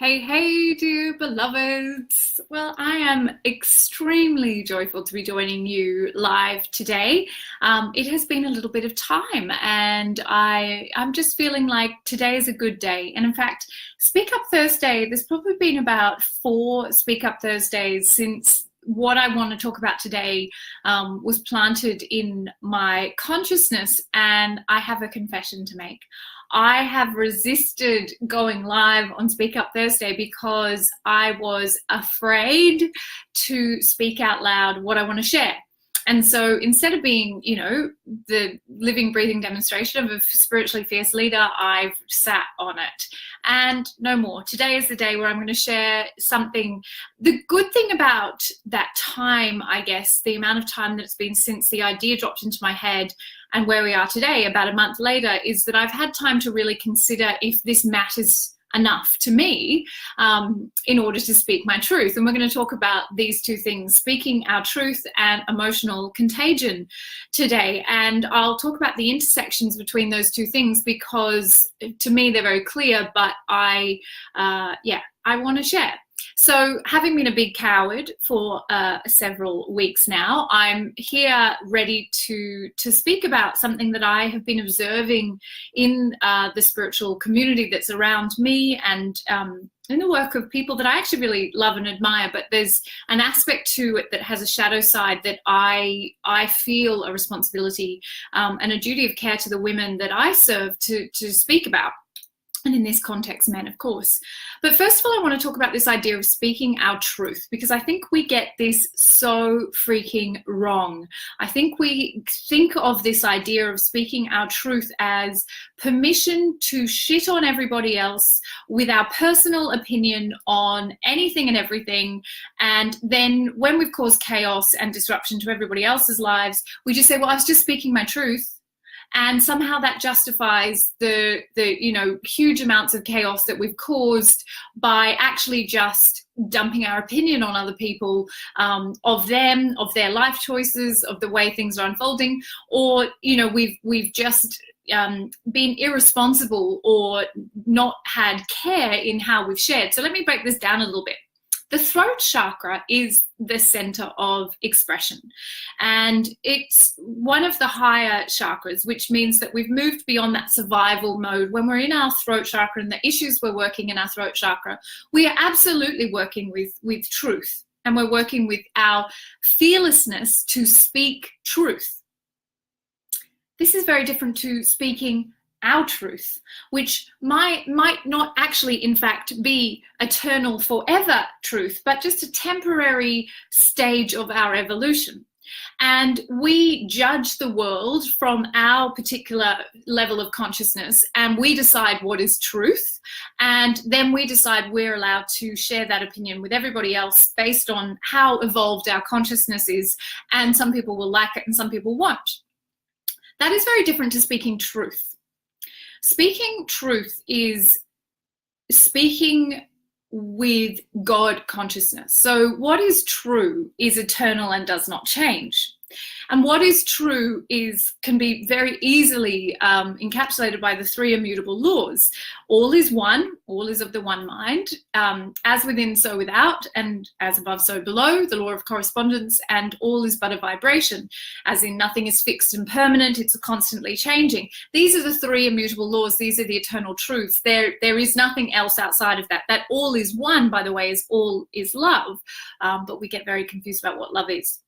Hey, hey, dear beloveds. Well, I am extremely joyful to be joining you live today. It has been a little bit of time, and I'm just feeling like today is a good day. And in fact, Speak Up Thursday, there's probably been about 4 Speak Up Thursdays since what I want to talk about today was planted in my consciousness, and I have a confession to make. I have resisted going live on Speak Up Thursday because I was afraid to speak out loud what I want to share. And so instead of being, the living, breathing demonstration of a spiritually fierce leader, I've sat on it. And no more. Today is the day where I'm going to share something. The good thing about that time, I guess, the amount of time that it's been since the idea dropped into my head and where we are today, about a month later, is that I've had time to really consider if this matters enough to me in order to speak my truth. And we're going to talk about these two things, speaking our truth and emotional contagion today. And I'll talk about the intersections between those two things because to me they're very clear, but I want to share. So having been a big coward for several weeks now, I'm here ready to speak about something that I have been observing in the spiritual community that's around me and in the work of people that I actually really love and admire. But there's an aspect to it that has a shadow side that I feel a responsibility and a duty of care to the women that I serve to speak about. And in this context, men, of course. But first of all, I want to talk about this idea of speaking our truth, because I think we get this so freaking wrong. I think we think of this idea of speaking our truth as permission to shit on everybody else with our personal opinion on anything and everything. And then when we've caused chaos and disruption to everybody else's lives, we just say, well, I was just speaking my truth. And somehow that justifies the huge amounts of chaos that we've caused by actually just dumping our opinion on other people, of them, of their life choices, of the way things are unfolding, or we've just been irresponsible or not had care in how we've shared. So let me break this down a little bit. The throat chakra is the center of expression, and it's one of the higher chakras, which means that we've moved beyond that survival mode. When we're in our throat chakra and the issues we're working in our throat chakra, we are absolutely working with truth, and we're working with our fearlessness to speak truth. This is very different to speaking our truth, which might not actually, in fact, be eternal forever truth, but just a temporary stage of our evolution. And we judge the world from our particular level of consciousness, and we decide what is truth, and then we decide we're allowed to share that opinion with everybody else based on how evolved our consciousness is, and some people will like it and some people won't. That is very different to speaking truth. Speaking truth is speaking with God consciousness. So what is true is eternal and does not change. And what is true can be very easily encapsulated by the 3 immutable laws. All is one, all is of the one mind, as within, so without, and as above, so below, the law of correspondence, and all is but a vibration, as in nothing is fixed and permanent, it's constantly changing. These are the 3 immutable laws, these are the eternal truths. There is nothing else outside of that. That all is one, by the way, is all is love, but we get very confused about what love is.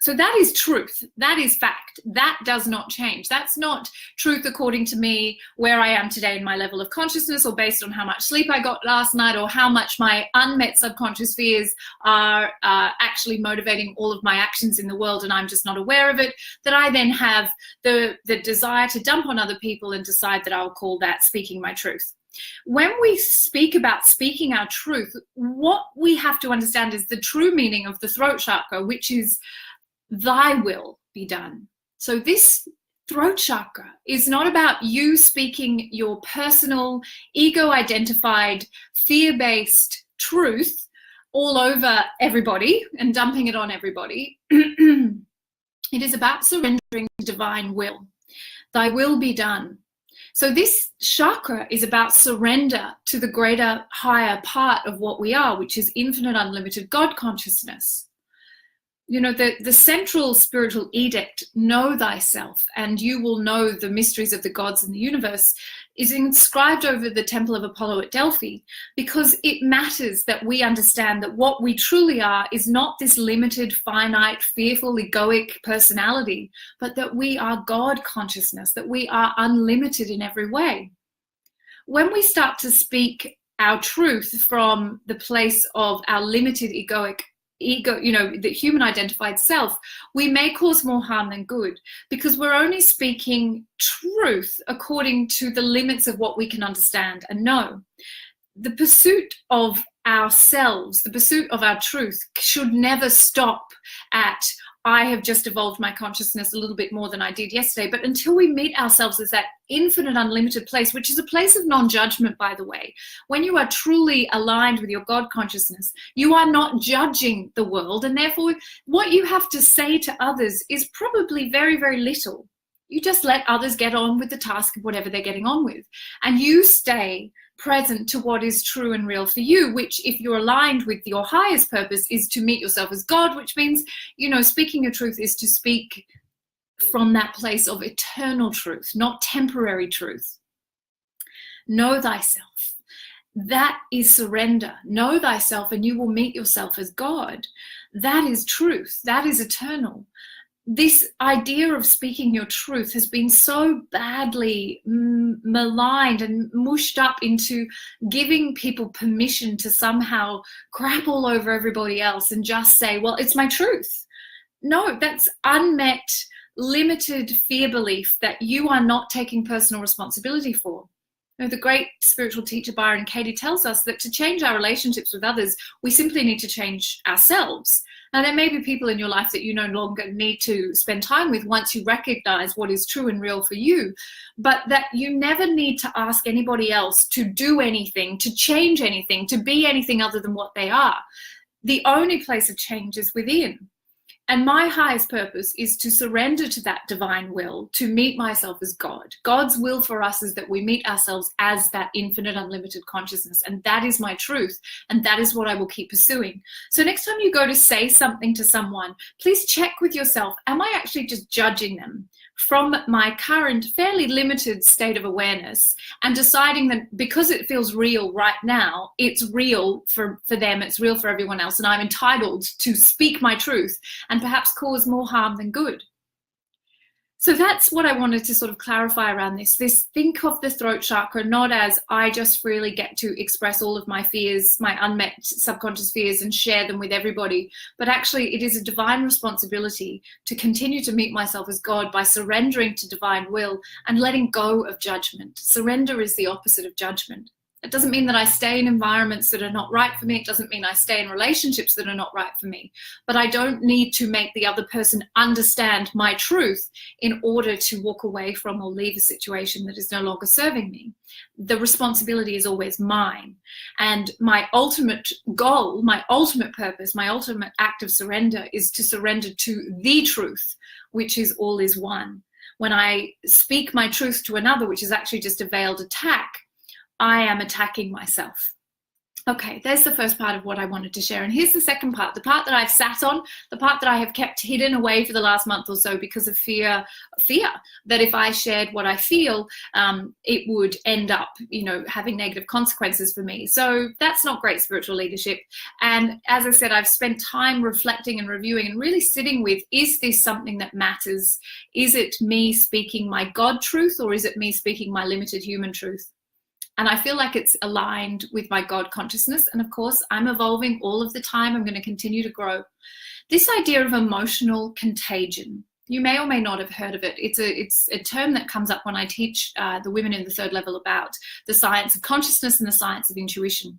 So that is truth. That is fact. That does not change. That's not truth according to me, where I am today in my level of consciousness, or based on how much sleep I got last night, or how much my unmet subconscious fears are actually motivating all of my actions in the world, and I'm just not aware of it, that I then have the desire to dump on other people and decide that I'll call that speaking my truth. When we speak about speaking our truth, what we have to understand is the true meaning of the throat chakra, which is thy will be done. So this throat chakra is not about you speaking your personal, ego-identified, fear-based truth all over everybody and dumping it on everybody. It is about surrendering to divine will. Thy will be done. So this chakra is about surrender to the greater, higher part of what we are, which is infinite, unlimited God consciousness. You know, the central spiritual edict, know thyself, and you will know the mysteries of the gods in the universe, is inscribed over the temple of Apollo at Delphi, because it matters that we understand that what we truly are is not this limited, finite, fearful, egoic personality, but that we are God consciousness, that we are unlimited in every way. When we start to speak our truth from the place of our limited egoic ego, you know, the human identified self, we may cause more harm than good, because we're only speaking truth according to the limits of what we can understand and know. The pursuit of ourselves, the pursuit of our truth, should never stop at, I have just evolved my consciousness a little bit more than I did yesterday. But until we meet ourselves as that infinite, unlimited place, which is a place of non-judgment, by the way, when you are truly aligned with your God consciousness, you are not judging the world. And therefore, what you have to say to others is probably very, very little. You just let others get on with the task of whatever they're getting on with. And you stay present to what is true and real for you, which, if you're aligned with your highest purpose, is to meet yourself as God, which means, you know, speaking your truth is to speak from that place of eternal truth, not temporary truth. Know thyself. That is surrender. Know thyself and you will meet yourself as God. That is truth. That is eternal. This idea of speaking your truth has been so badly maligned and mushed up into giving people permission to somehow crap all over everybody else and just say, well, it's my truth. No, that's unmet, limited fear belief that you are not taking personal responsibility for. You know, the great spiritual teacher Byron Katie tells us that to change our relationships with others, we simply need to change ourselves. Now, there may be people in your life that you no longer need to spend time with once you recognize what is true and real for you, but that you never need to ask anybody else to do anything, to change anything, to be anything other than what they are. The only place of change is within. And my highest purpose is to surrender to that divine will, to meet myself as God. God's will for us is that we meet ourselves as that infinite, unlimited consciousness. And that is my truth. And that is what I will keep pursuing. So next time you go to say something to someone, please check with yourself, am I actually just judging them from my current fairly limited state of awareness and deciding that because it feels real right now, it's real for them, it's real for everyone else, and I'm entitled to speak my truth and perhaps cause more harm than good. So that's what I wanted to sort of clarify around this. Think of the throat chakra not as I just freely get to express all of my fears, my unmet subconscious fears, and share them with everybody, but actually it is a divine responsibility to continue to meet myself as God by surrendering to divine will and letting go of judgment. Surrender is the opposite of judgment. It doesn't mean that I stay in environments that are not right for me. It doesn't mean I stay in relationships that are not right for me. But I don't need to make the other person understand my truth in order to walk away from or leave a situation that is no longer serving me. The responsibility is always mine. And my ultimate goal, my ultimate purpose, my ultimate act of surrender is to surrender to the truth, which is all is one. When I speak my truth to another, which is actually just a veiled attack, I am attacking myself. Okay, there's the first part of what I wanted to share. And here's the second part, the part that I've sat on, the part that I have kept hidden away for the last month or so because of fear that if I shared what I feel, it would end up, having negative consequences for me. So that's not great spiritual leadership. And as I said, I've spent time reflecting and reviewing and really sitting with, is this something that matters? Is it me speaking my God truth, or is it me speaking my limited human truth? And I feel like it's aligned with my God consciousness. And of course, I'm evolving all of the time. I'm going to continue to grow. This idea of emotional contagion, you may or may not have heard of it. It's a term that comes up when I teach the women in the third level about the science of consciousness and the science of intuition.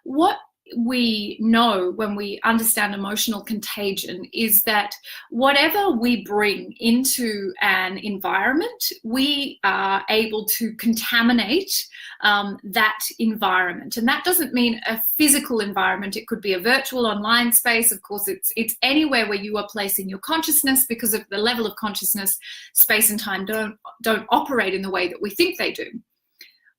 What we know when we understand emotional contagion is that whatever we bring into an environment, we are able to contaminate that environment. And that doesn't mean a physical environment. It could be a virtual online space. Of course, it's anywhere where you are placing your consciousness, because of the level of consciousness, space and time don't operate in the way that we think they do.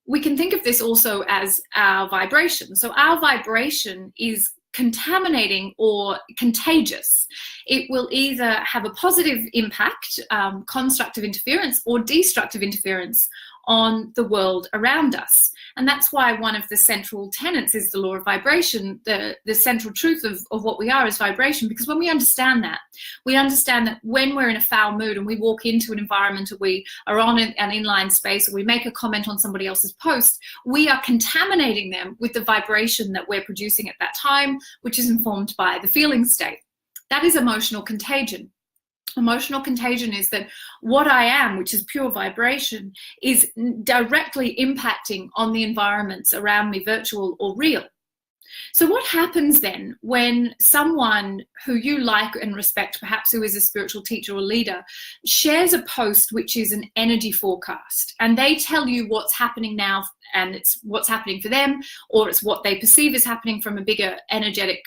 We can think of this also as our vibration. So our vibration is contaminating or contagious. It will either have a positive impact, constructive interference, or destructive interference on the world around us. And that's why one of the central tenets is the law of vibration. The central truth of what we are is vibration, because when we understand that when we're in a foul mood and we walk into an environment, or we are on an inline space, or we make a comment on somebody else's post, we are contaminating them with the vibration that we're producing at that time, which is informed by the feeling state. That is emotional contagion. Emotional contagion is that what I am, which is pure vibration, is directly impacting on the environments around me, virtual or real. So what happens then when someone who you like and respect, perhaps who is a spiritual teacher or leader, shares a post which is an energy forecast, and they tell you what's happening now, and it's what's happening for them, or it's what they perceive is happening from a bigger energetic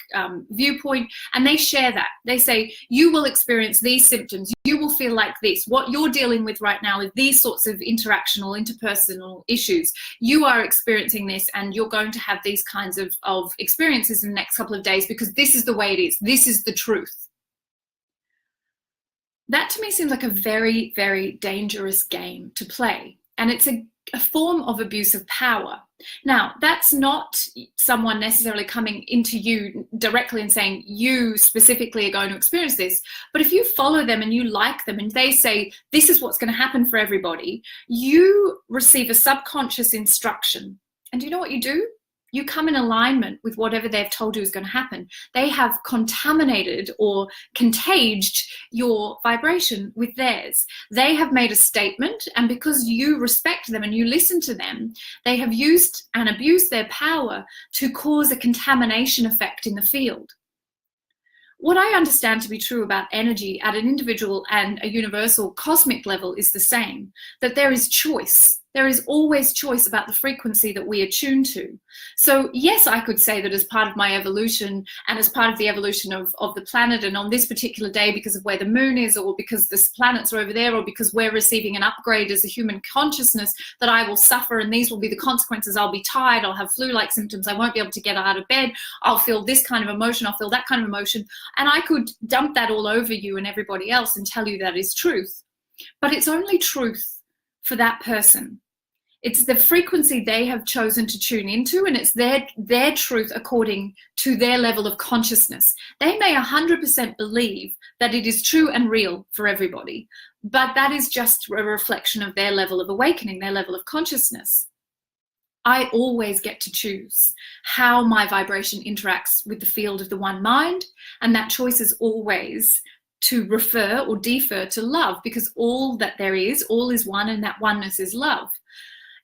viewpoint, and they share that. They say, you will experience these symptoms, you will feel like this, what you're dealing with right now is these sorts of interactional, interpersonal issues. You are experiencing this, and you're going to have these kinds of experiences in the next couple of days, because this is the way it is. This is the truth. That to me seems like a very, very dangerous game to play. And it's a form of abuse of power. Now, that's not someone necessarily coming into you directly and saying, you specifically are going to experience this. But if you follow them and you like them and they say, this is what's going to happen for everybody, you receive a subconscious instruction. And do you know what you do? You come in alignment with whatever they've told you is going to happen. They have contaminated or contaged your vibration with theirs. They have made a statement, and because you respect them and you listen to them, they have used and abused their power to cause a contamination effect in the field. What I understand to be true about energy at an individual and a universal cosmic level is the same, that there is choice. There is always choice about the frequency that we attune to. So yes, I could say that as part of my evolution and as part of the evolution of the planet, and on this particular day because of where the moon is, or because the planets are over there, or because we're receiving an upgrade as a human consciousness, that I will suffer and these will be the consequences. I'll be tired, I'll have flu-like symptoms, I won't be able to get out of bed, I'll feel this kind of emotion, I'll feel that kind of emotion. And I could dump that all over you and everybody else and tell you that is truth. But it's only truth for that person. It's the frequency they have chosen to tune into, and it's their truth according to their level of consciousness. They may 100% believe that it is true and real for everybody, but that is just a reflection of their level of awakening, their level of consciousness. I always get to choose how my vibration interacts with the field of the one mind, and that choice is always to refer or defer to love, because all that there is, all is one, and that oneness is love.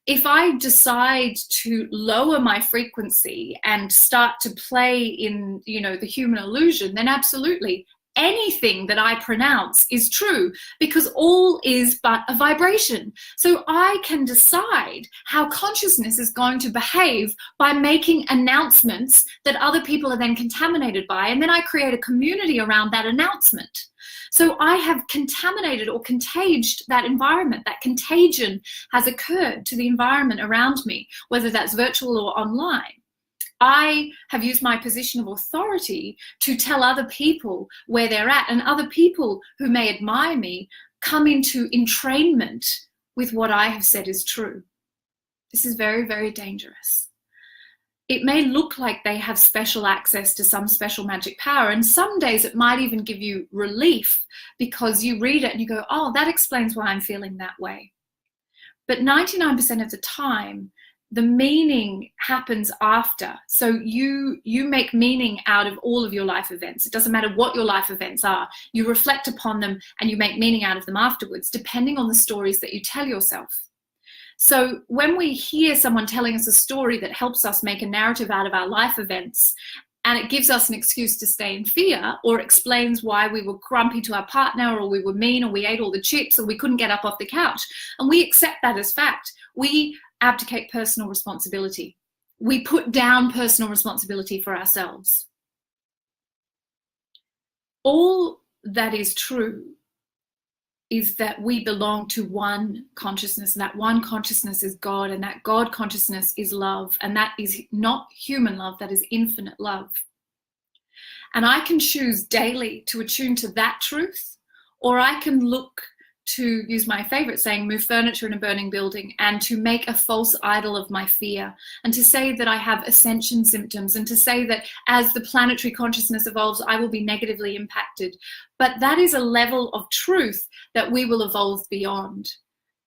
If I decide to lower my frequency and start to play in, the human illusion, then absolutely anything that I pronounce is true, because all is but a vibration. So I can decide how consciousness is going to behave by making announcements that other people are then contaminated by, and then I create a community around that announcement. So I have contaminated or contaged that environment. That contagion has occurred to the environment around me, whether that's virtual or online. I have used my position of authority to tell other people where they're at, and other people who may admire me come into entrainment with what I have said is true. This is very, very dangerous. It may look like they have special access to some special magic power, and some days it might even give you relief because you read it and you go, oh, that explains why I'm feeling that way. But 99% of the time, the meaning happens after. So you make meaning out of all of your life events. It doesn't matter what your life events are. You reflect upon them and you make meaning out of them afterwards, depending on the stories that you tell yourself. So when we hear someone telling us a story that helps us make a narrative out of our life events, and it gives us an excuse to stay in fear, or explains why we were grumpy to our partner, or we were mean, or we ate all the chips, or we couldn't get up off the couch, and we accept that as fact, we abdicate personal responsibility. We put down personal responsibility for ourselves. All that is true is that we belong to one consciousness, and that one consciousness is God, and that God consciousness is love, and that is not human love, that is infinite love. And I can choose daily to attune to that truth, or I can look to, use my favorite saying, move furniture in a burning building, and to make a false idol of my fear, and to say that I have ascension symptoms, and to say that as the planetary consciousness evolves, I will be negatively impacted. But that is a level of truth that we will evolve beyond.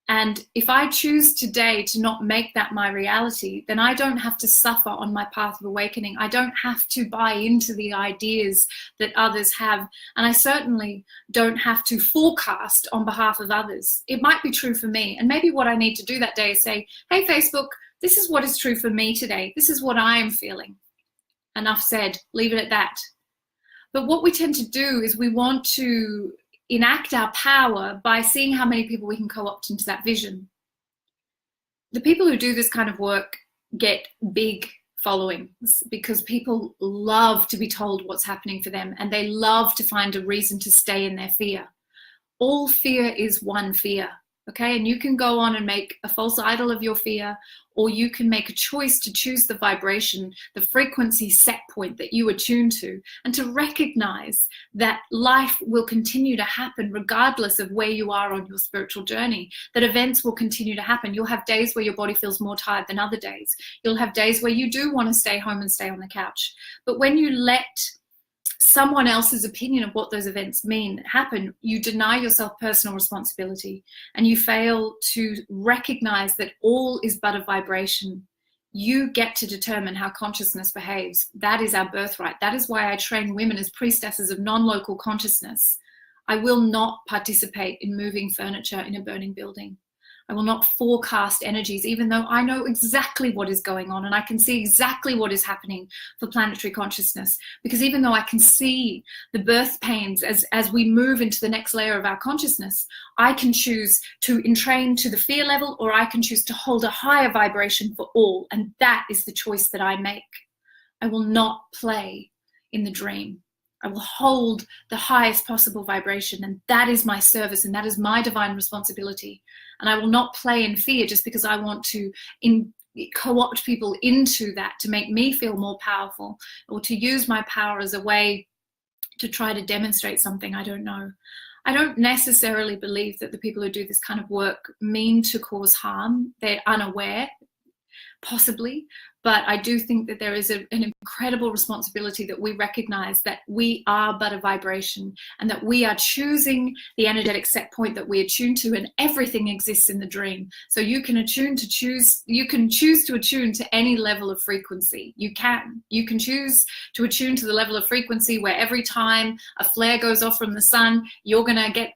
And if I choose today to not make that my reality, then I don't have to suffer on my path of awakening. I don't have to buy into the ideas that others have. And I certainly don't have to forecast on behalf of others. It might be true for me. And maybe what I need to do that day is say, hey, Facebook, this is what is true for me today. This is what I am feeling. Enough said. Leave it at that. But what we tend to do is we want to enact our power by seeing how many people we can co-opt into that vision. The people who do this kind of work get big followings because people love to be told what's happening for them, and they love to find a reason to stay in their fear. All fear is one fear, okay? And you can go on and make a false idol of your fear, or you can make a choice to choose the vibration, the frequency set point that you attune to, and to recognize that life will continue to happen regardless of where you are on your spiritual journey, that events will continue to happen. You'll have days where your body feels more tired than other days. You'll have days where you do want to stay home and stay on the couch. But when you let someone else's opinion of what those events mean happen, you deny yourself personal responsibility, and you fail to recognize that all is but a vibration. You get to determine how consciousness behaves. That is our birthright. That is why I train women as priestesses of non-local consciousness. I will not participate in moving furniture in a burning building. I will not forecast energies, even though I know exactly what is going on and I can see exactly what is happening for planetary consciousness. Because even though I can see the birth pains as we move into the next layer of our consciousness, I can choose to entrain to the fear level, or I can choose to hold a higher vibration for all. And that is the choice that I make. I will not play in the dream. I will hold the highest possible vibration, and that is my service, and that is my divine responsibility. And I will not play in fear just because I want to co-opt people into that to make me feel more powerful, or to use my power as a way to try to demonstrate something I don't know. I don't necessarily believe that the people who do this kind of work mean to cause harm. They're unaware, possibly, but I do think that there is an incredible responsibility that we recognize that we are but a vibration, and that we are choosing the energetic set point that we attune to, and everything exists in the dream. So you can choose to attune to any level of frequency. You can choose to attune to the level of frequency where every time a flare goes off from the sun, you're going to get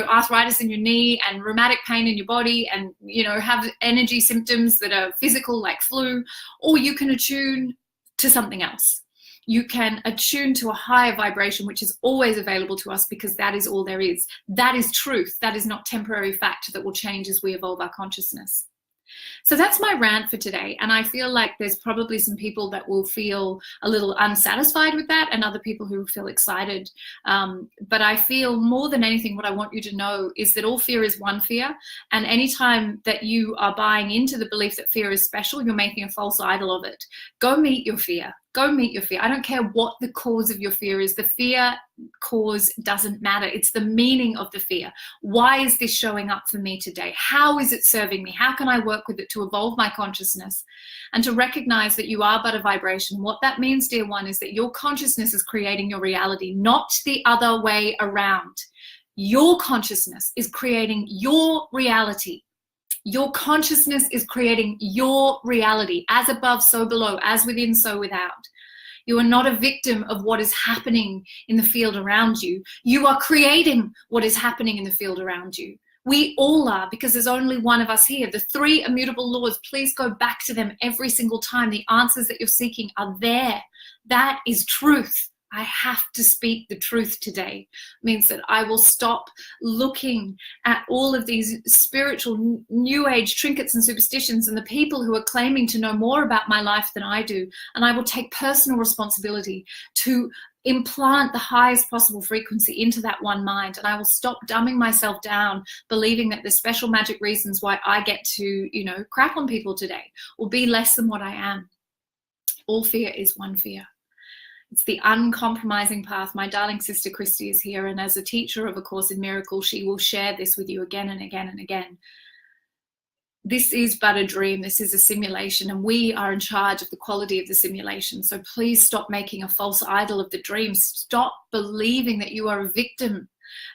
arthritis in your knee and rheumatic pain in your body, and have energy symptoms that are physical, like flu. Or you can attune to something else. You can attune to a higher vibration, which is always available to us, because that is all there is. That is truth. That is not temporary fact that will change as we evolve our consciousness. So that's my rant for today, and I feel like there's probably some people that will feel a little unsatisfied with that, and other people who will feel excited. But I feel more than anything, what I want you to know is that all fear is one fear, and anytime that you are buying into the belief that fear is special, you're making a false idol of it. Go meet your fear. Go meet your fear. I don't care what the cause of your fear is. The fear cause doesn't matter. It's the meaning of the fear. Why is this showing up for me today? How is it serving me? How can I work with it to evolve my consciousness? And to recognize that you are but a vibration. What that means, dear one, is that your consciousness is creating your reality, not the other way around. Your consciousness is creating your reality. Your consciousness is creating your reality, as above, so below, as within, so without. You are not a victim of what is happening in the field around you. You are creating what is happening in the field around you. We all are, because there's only one of us here. The three immutable laws, please go back to them every single time. The answers that you're seeking are there. That is truth. I have to speak the truth today. It means that I will stop looking at all of these spiritual new age trinkets and superstitions and the people who are claiming to know more about my life than I do. And I will take personal responsibility to implant the highest possible frequency into that one mind. And I will stop dumbing myself down, believing that there's special magic reasons why I get to, crap on people today or be less than what I am. All fear is one fear. It's the uncompromising path. My darling sister Christy is here, and as a teacher of A Course in Miracles, she will share this with you again and again and again. This is but a dream. This is a simulation, and we are in charge of the quality of the simulation. So please stop making a false idol of the dream. Stop believing that you are a victim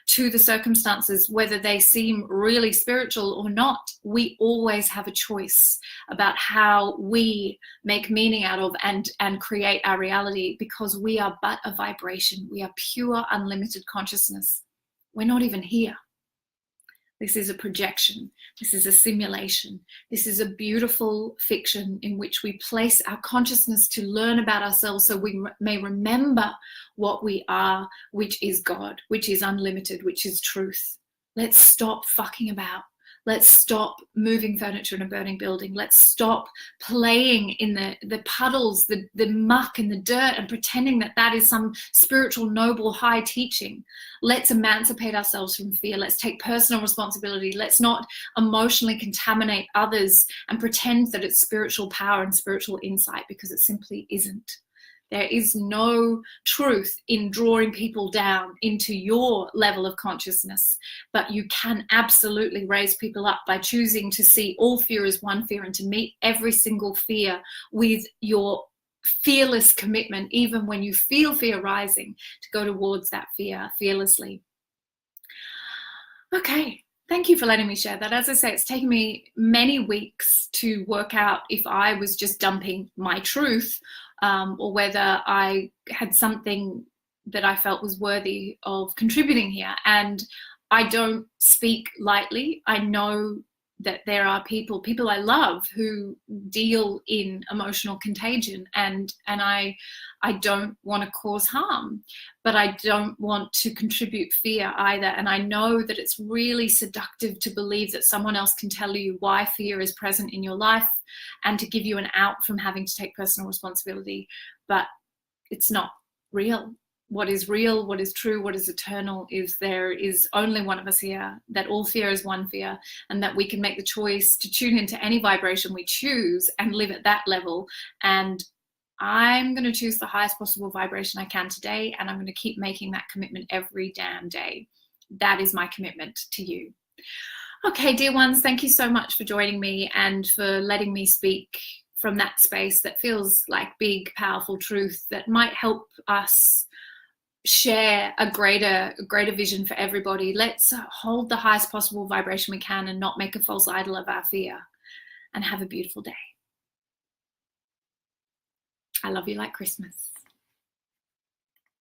to the circumstances, whether they seem really spiritual or not. We always have a choice about how we make meaning out of and create our reality, because we are but a vibration. We are pure, unlimited consciousness. We're not even here. This is a projection. This is a simulation. This is a beautiful fiction in which we place our consciousness to learn about ourselves so we may remember what we are, which is God, which is unlimited, which is truth. Let's stop fucking about. Let's stop moving furniture in a burning building. Let's stop playing in the puddles, the muck and the dirt, and pretending that that is some spiritual, noble, high teaching. Let's emancipate ourselves from fear. Let's take personal responsibility. Let's not emotionally contaminate others and pretend that it's spiritual power and spiritual insight, because it simply isn't. There is no truth in drawing people down into your level of consciousness, but you can absolutely raise people up by choosing to see all fear as one fear and to meet every single fear with your fearless commitment, even when you feel fear rising, to go towards that fear fearlessly. Okay. Thank you for letting me share that. As I say, it's taken me many weeks to work out if I was just dumping my truth or whether I had something that I felt was worthy of contributing here. And I don't speak lightly. I know that there are people I love who deal in emotional contagion, and I don't want to cause harm, but I don't want to contribute fear either. And I know that it's really seductive to believe that someone else can tell you why fear is present in your life and to give you an out from having to take personal responsibility, but it's not real. What is real, what is true, what is eternal is there is only one of us here, that all fear is one fear, and that we can make the choice to tune into any vibration we choose and live at that level. And I'm going to choose the highest possible vibration I can today, and I'm going to keep making that commitment every damn day. That is my commitment to you. Okay, dear ones, thank you so much for joining me and for letting me speak from that space that feels like big, powerful truth that might help us share a greater vision for everybody. Let's hold the highest possible vibration we can and not make a false idol of our fear. And have a beautiful day. I love you like Christmas.